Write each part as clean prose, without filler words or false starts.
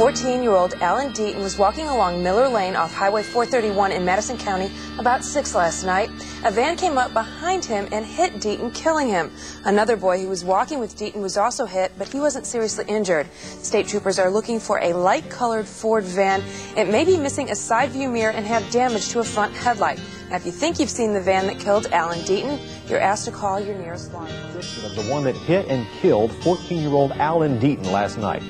14-year-old Alan Deaton was walking along Miller Lane off Highway 431 in Madison County about 6 last night. A van came up behind him and hit Deaton, killing him. Another boy who was walking with Deaton was also hit, but he wasn't seriously injured. State troopers are looking for a light-colored Ford van. It may be missing a side view mirror and have damage to a front headlight. Now, if you think you've seen the van that killed Alan Deaton, you're asked to call your nearest law enforcement. Of the one that hit and killed 14-year-old Alan Deaton last night.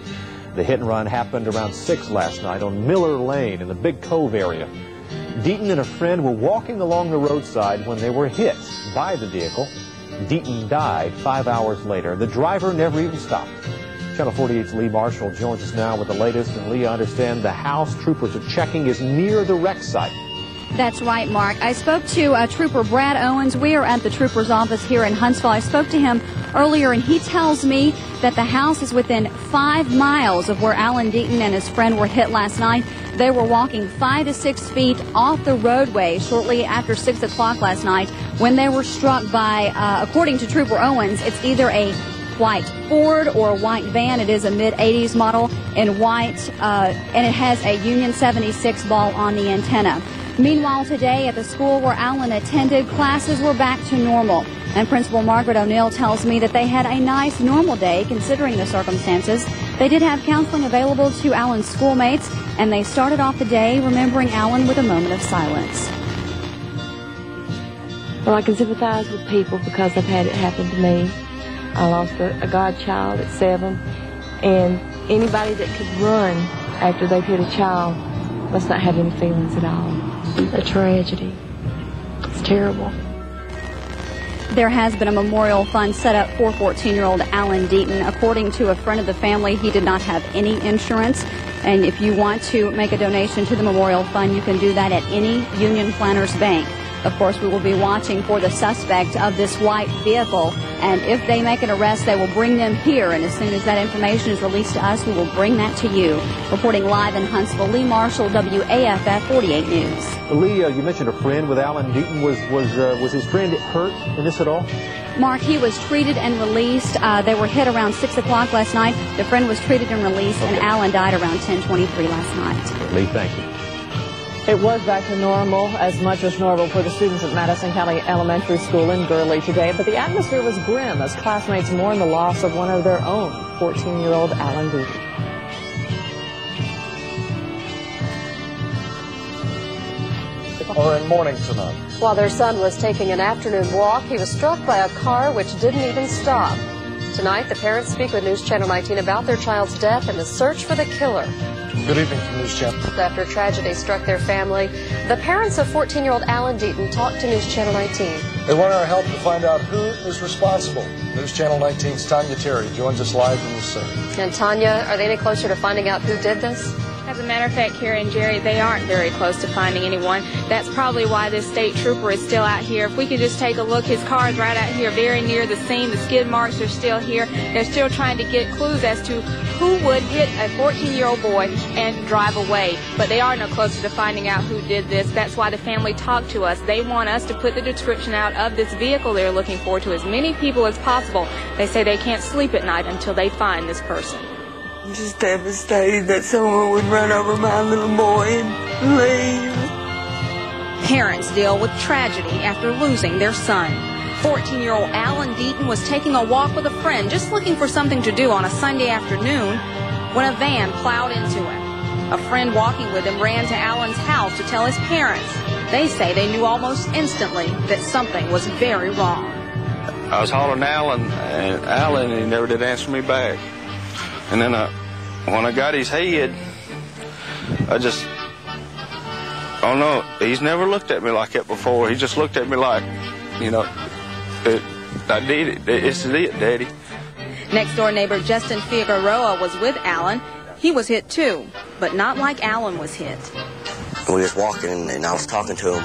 The hit and run happened around 6 last night on Miller Lane in the Big Cove area. Deaton and a friend were walking along the roadside when they were hit by the vehicle. Deaton died 5 hours later. The driver never even stopped. Channel 48's Lee Marshall joins us now with the latest. And Lee, I understand the house troopers are checking is near the wreck site. That's right, Mark. I spoke to Trooper Brad Owens. We are at the trooper's office here in Huntsville. I spoke to him earlier, and he tells me that the house is within 5 miles of where Alan Deaton and his friend were hit last night. They were walking 5 to 6 feet off the roadway shortly after 6 o'clock last night when they were struck by, according to Trooper Owens, it's either a white Ford or a white van. It is a mid-'80s model in white, and it has a Union 76 ball on the antenna. Meanwhile, today at the school where Alan attended, classes were back to normal. And Principal Margaret O'Neill tells me that they had a nice, normal day considering the circumstances. They did have counseling available to Alan's schoolmates, and they started off the day remembering Alan with a moment of silence. Well, I can sympathize with people because I've had it happen to me. I lost a godchild at 7, and anybody that could run after they've hit a child must not have any feelings at all. A tragedy. It's terrible. There has been a memorial fund set up for 14-year-old Alan Deaton. According to a friend of the family, he did not have any insurance. And if you want to make a donation to the memorial fund, you can do that at any Union Planners Bank. Of course, we will be watching for the suspect of this white vehicle, and if they make an arrest, they will bring them here, and as soon as that information is released to us, we will bring that to you. Reporting live in Huntsville, Lee Marshall, WAFF 48 News. Lee, you mentioned a friend with Alan Deaton. Was his friend hurt in this at all? Mark, he was treated and released. They were hit around 6 o'clock last night. The friend was treated and released, and Alan died around 10:23 last night. Lee, thank you. It was back to normal, as much as normal for the students at Madison County Elementary School in Gurley today, but the atmosphere was grim as classmates mourned the loss of one of their own, 14-year-old Alan Deaton. Are in mourning tonight. While their son was taking an afternoon walk, he was struck by a car which didn't even stop. Tonight, the parents speak with News Channel 19 about their child's death and the search for the killer. Good evening from News Channel. After tragedy struck their family, the parents of 14-year-old Alan Deaton talked to News Channel 19. They want our help to find out who is responsible. News Channel 19's Tanya Terry joins us live from the scene. And Tanya, are they any closer to finding out who did this? As a matter of fact, Carrie and Jerry, they aren't very close to finding anyone. That's probably why this state trooper is still out here. If we could just take a look, his car is right out here, very near the scene. The skid marks are still here. They're still trying to get clues as to who would hit a 14-year-old boy and drive away. But they are no closer to finding out who did this. That's why the family talked to us. They want us to put the description out of this vehicle they're looking for to as many people as possible. They say they can't sleep at night until they find this person. I'm just devastated that someone would run over my little boy and leave. Parents deal with tragedy after losing their son. 14-year-old Alan Deaton was taking a walk with a friend, just looking for something to do on a Sunday afternoon, when a van plowed into him. A friend walking with him ran to Alan's house to tell his parents. They say they knew almost instantly that something was very wrong. I was hollering Alan, and he never did answer me back. And then when I got his head, I don't know, he's never looked at me like that before. He just looked at me like, you know, I did it. It's it, Daddy. Next door neighbor Justin Figueroa was with Alan. He was hit too, but not like Alan was hit. We was walking and I was talking to him,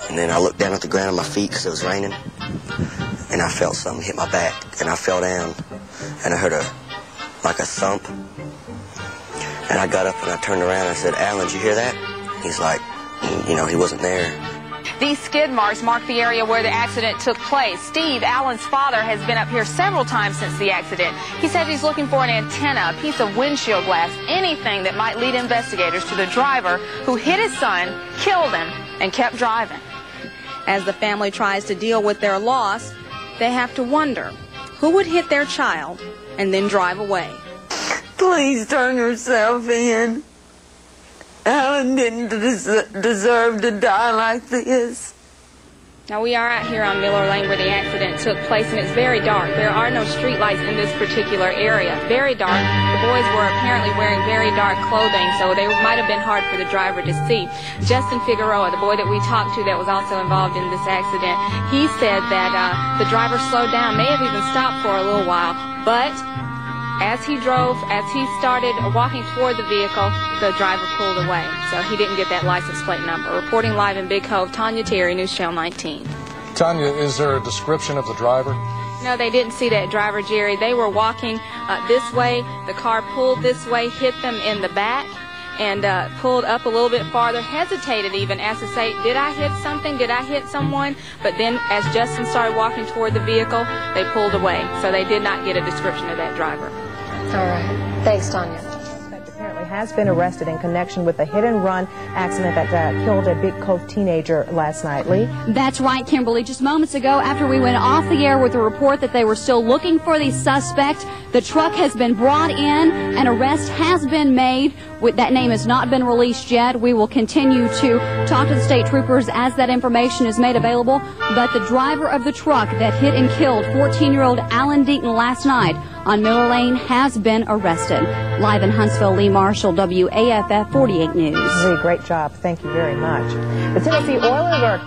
and then I looked down at the ground at my feet because it was raining, and I felt something hit my back, and I fell down, and I heard like a thump, and I got up and I turned around and I said, "Alan, did you hear that?" He's like, you know, he wasn't there. These skid marks mark the area where the accident took place. Steve, Alan's father, has been up here several times since the accident. He said he's looking for an antenna, a piece of windshield glass, anything that might lead investigators to the driver who hit his son, killed him, and kept driving. As the family tries to deal with their loss, they have to wonder who would hit their child and then drive away. Please turn yourself in. Alan didn't deserve to die like this. Now, we are out here on Miller Lane where the accident took place, and it's very dark. There are no street lights in this particular area. Very dark. The boys were apparently wearing very dark clothing, so they might have been hard for the driver to see. Justin Figueroa, the boy that we talked to that was also involved in this accident, he said that the driver slowed down, may have even stopped for a little while, but as he started walking toward the vehicle, the driver pulled away. So he didn't get that license plate number. Reporting live in Big Cove, Tanya Terry, News Channel 19. Tanya, is there a description of the driver? No, they didn't see that driver, Jerry. They were walking this way. The car pulled this way, hit them in the back, and pulled up a little bit farther, hesitated even as to say, did I hit something? Did I hit someone? But then as Justin started walking toward the vehicle, they pulled away. So they did not get a description of that driver. All right. Thanks, Tanya. Apparently has been arrested in connection with the hit-and-run accident that killed a Big Cove teenager last night. Lee? That's right, Kimberly. Just moments ago, after we went off the air with a report that they were still looking for the suspect, the truck has been brought in, an arrest has been made. That name has not been released yet. We will continue to talk to the state troopers as that information is made available. But the driver of the truck that hit and killed 14-year-old Alan Deaton last night on Miller Lane has been arrested. Live in Huntsville, Lee Marshall, WAFF 48 News. Great job. Thank you very much. The Tennessee Oilers are